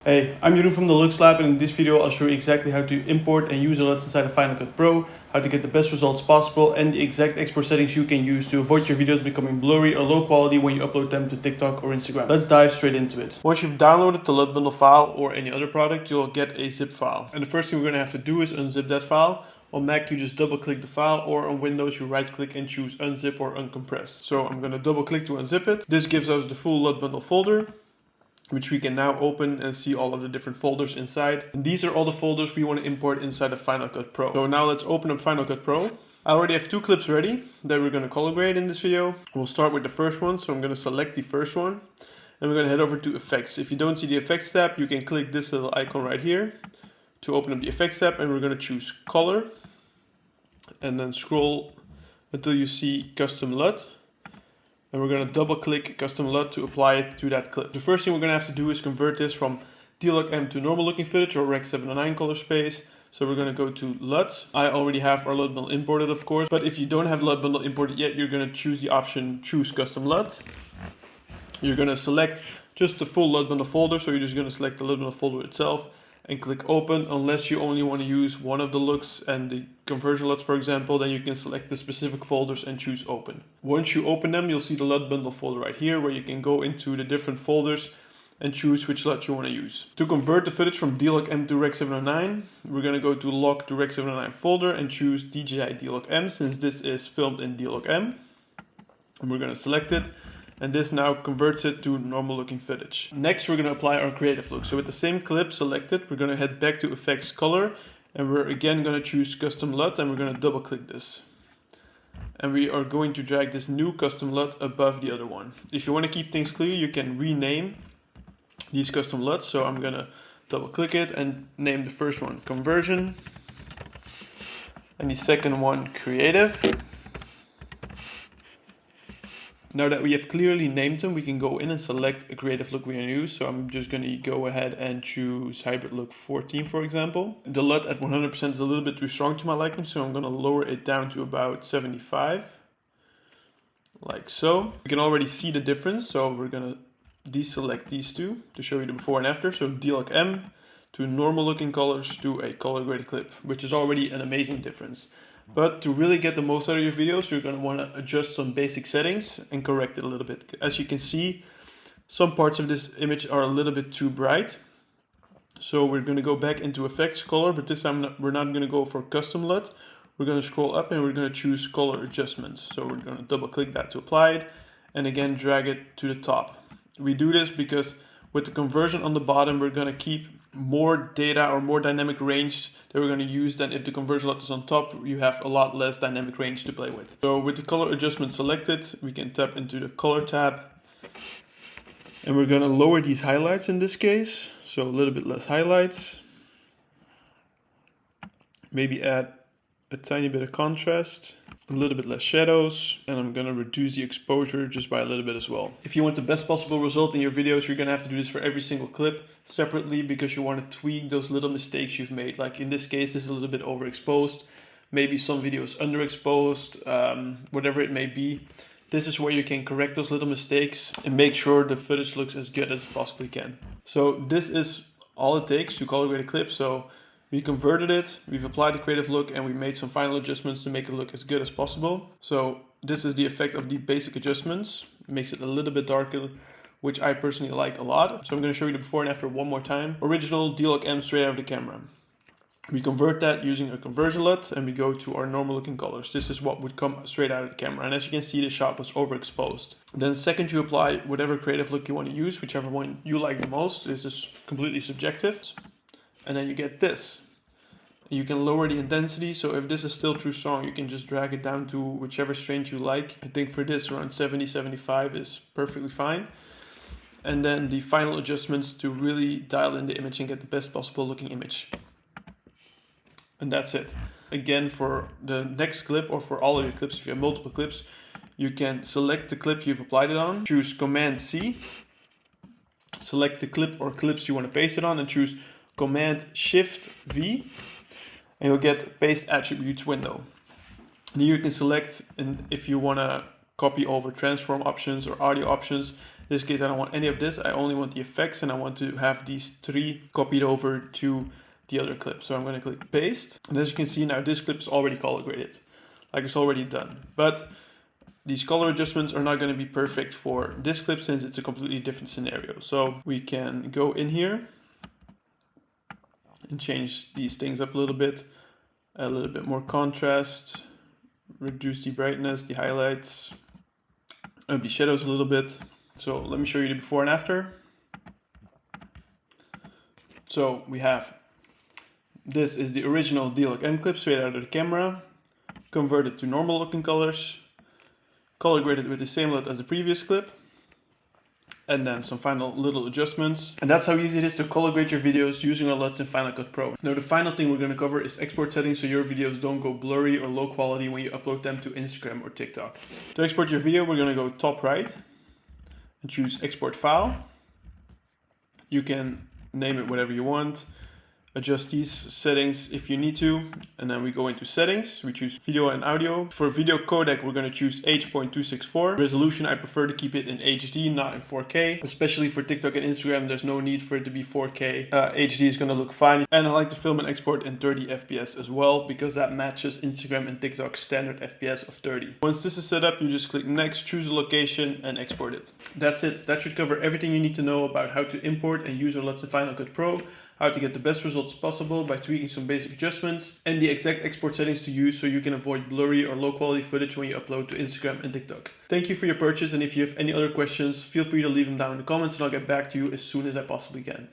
Hey, I'm Jeroen from the LUTs Lab, and in this video I'll show you exactly how to import and use the LUTs inside of Final Cut Pro, how to get the best results possible, and the exact export settings you can use to avoid your videos becoming blurry or low quality when you upload them to TikTok or Instagram. Let's dive straight into it. Once you've downloaded the LUT bundle file or any other product, you'll get a zip file. And the first thing we're going to have to do is unzip that file. On Mac, you just double click the file, or on Windows, you right click and choose unzip or uncompress. So I'm going to double click to unzip it. This gives us the full LUT bundle folder, which we can now open and see all of the different folders inside. And these are all the folders we want to import inside of Final Cut Pro. So now let's open up Final Cut Pro. I already have two clips ready that we're going to color grade in this video. We'll start with the first one. So I'm going to select the first one and we're going to head over to Effects. If you don't see the Effects tab, you can click this little icon right here to open up the Effects tab, and we're going to choose Color and then scroll until you see Custom LUT. And we're going to double click Custom LUT to apply it to that clip. The first thing we're going to have to do is convert this from D-Log-M to normal looking footage or Rec 709 color space. So we're going to go to LUT. I already have our LUT bundle imported, of course, but if you don't have LUT bundle imported yet, you're going to choose the option Choose Custom LUT. You're going to select just the full LUT bundle folder. So you're just going to select the LUT bundle folder itself and click open, unless you only want to use one of the looks and the conversion LUTs, for example. Then you can select the specific folders and choose open. Once you open them, you'll see the LUT bundle folder right here, where you can go into the different folders and choose which LUT you want to use. To convert the footage from D-Log-M to Rec 709, we're going to go to Log to Rec 709 folder and choose DJI D-Log-M, since this is filmed in D-Log-M. And we're going to select it. And this now converts it to normal looking footage. Next, we're going to apply our creative look. So with the same clip selected, we're going to head back to Effects Color, and we're again going to choose Custom LUT, and we're going to double click this. And we are going to drag this new Custom LUT above the other one. If you want to keep things clear, you can rename these Custom LUTs. So I'm going to double click it and name the first one Conversion, and the second one Creative. Now that we have clearly named them, we can go in and select a creative look we want to use. So I'm just going to go ahead and choose Hybrid Look 14, for example. The LUT at 100% is a little bit too strong to my liking, so I'm going to lower it down to about 75. Like so. You can already see the difference, so we're going to deselect these two to show you the before and after. So D-Log-M to normal looking colors to a color graded clip, which is already an amazing difference. But to really get the most out of your videos, you're going to want to adjust some basic settings and correct it a little bit. As you can see, some parts of this image are a little bit too bright. So we're going to go back into Effects Color, but this time we're not going to go for Custom LUT. We're going to scroll up and we're going to choose Color Adjustment. So we're going to double click that to apply it and again drag it to the top. We do this because with the conversion on the bottom, we're going to keep more data or more dynamic range that we're going to use than if the conversion LUT is on top. You have a lot less dynamic range to play with. So with the color adjustment selected, we can tap into the color tab and we're going to lower these highlights in this case. So a little bit less highlights. Maybe add a tiny bit of contrast, a little bit less shadows, and I'm going to reduce the exposure just by a little bit as well. If you want the best possible result in your videos, you're going to have to do this for every single clip separately, because you want to tweak those little mistakes you've made. Like in this case, this is a little bit overexposed, maybe some videos underexposed, whatever it may be. This is where you can correct those little mistakes and make sure the footage looks as good as it possibly can. So this is all it takes to color grade a clip. So we converted it, we've applied the creative look, and we made some final adjustments to make it look as good as possible. So this is the effect of the basic adjustments. It makes it a little bit darker, which I personally like a lot. So I'm going to show you the before and after one more time. Original D-Log-M straight out of the camera. We convert that using a conversion LUT and we go to our normal looking colors. This is what would come straight out of the camera. And as you can see, the shot was overexposed. Then second, you apply whatever creative look you want to use, whichever one you like the most. This is completely subjective. And then you get this. You can lower the intensity, so if this is still too strong, you can just drag it down to whichever strength you like. I think for this, around 70, 75 is perfectly fine. And then the final adjustments to really dial in the image and get the best possible looking image. And that's it. Again, for the next clip or for all of your clips, if you have multiple clips, you can select the clip you've applied it on, choose Command-C, select the clip or clips you want to paste it on, and choose Command-Shift-V, and you'll get Paste Attributes window. And here you can select if you want to copy over transform options or audio options. this case, I don't want any of this. I only want the effects, and I want to have these 3 copied over to the other clip. So I'm going to click paste. And as you can see now, this clip is already color graded. Like it's already done. But these color adjustments are not going to be perfect for this clip since it's a completely different scenario. So we can go in here and change these things up a little bit more contrast, reduce the brightness, the highlights, up the shadows a little bit. So let me show you the before and after. So we have, this is the original D-Log-M clip straight out of the camera, converted to normal looking colors, color graded with the same LUT as the previous clip, and then some final little adjustments. And that's how easy it is to color grade your videos using our LUTs in Final Cut Pro. Now the final thing we're going to cover is export settings so your videos don't go blurry or low quality when you upload them to Instagram or TikTok. To export your video, we're going to go top right and choose export file. You can name it whatever you want. Adjust these settings if you need to, and then we go into settings. We choose video and audio. For video codec, we're going to choose H.264. Resolution, I prefer to keep it in HD, not in 4K. Especially for TikTok and Instagram, there's no need for it to be 4K. HD is going to look fine. And I like to film and export in 30 FPS as well, because that matches Instagram and TikTok's standard FPS of 30. Once this is set up, you just click next, choose a location, and export it. That's it. That should cover everything you need to know about how to import and use our LUTs in Final Cut Pro, how to get the best results possible by tweaking some basic adjustments, and the exact export settings to use so you can avoid blurry or low quality footage when you upload to Instagram and TikTok. Thank you for your purchase, and if you have any other questions, feel free to leave them down in the comments and I'll get back to you as soon as I possibly can.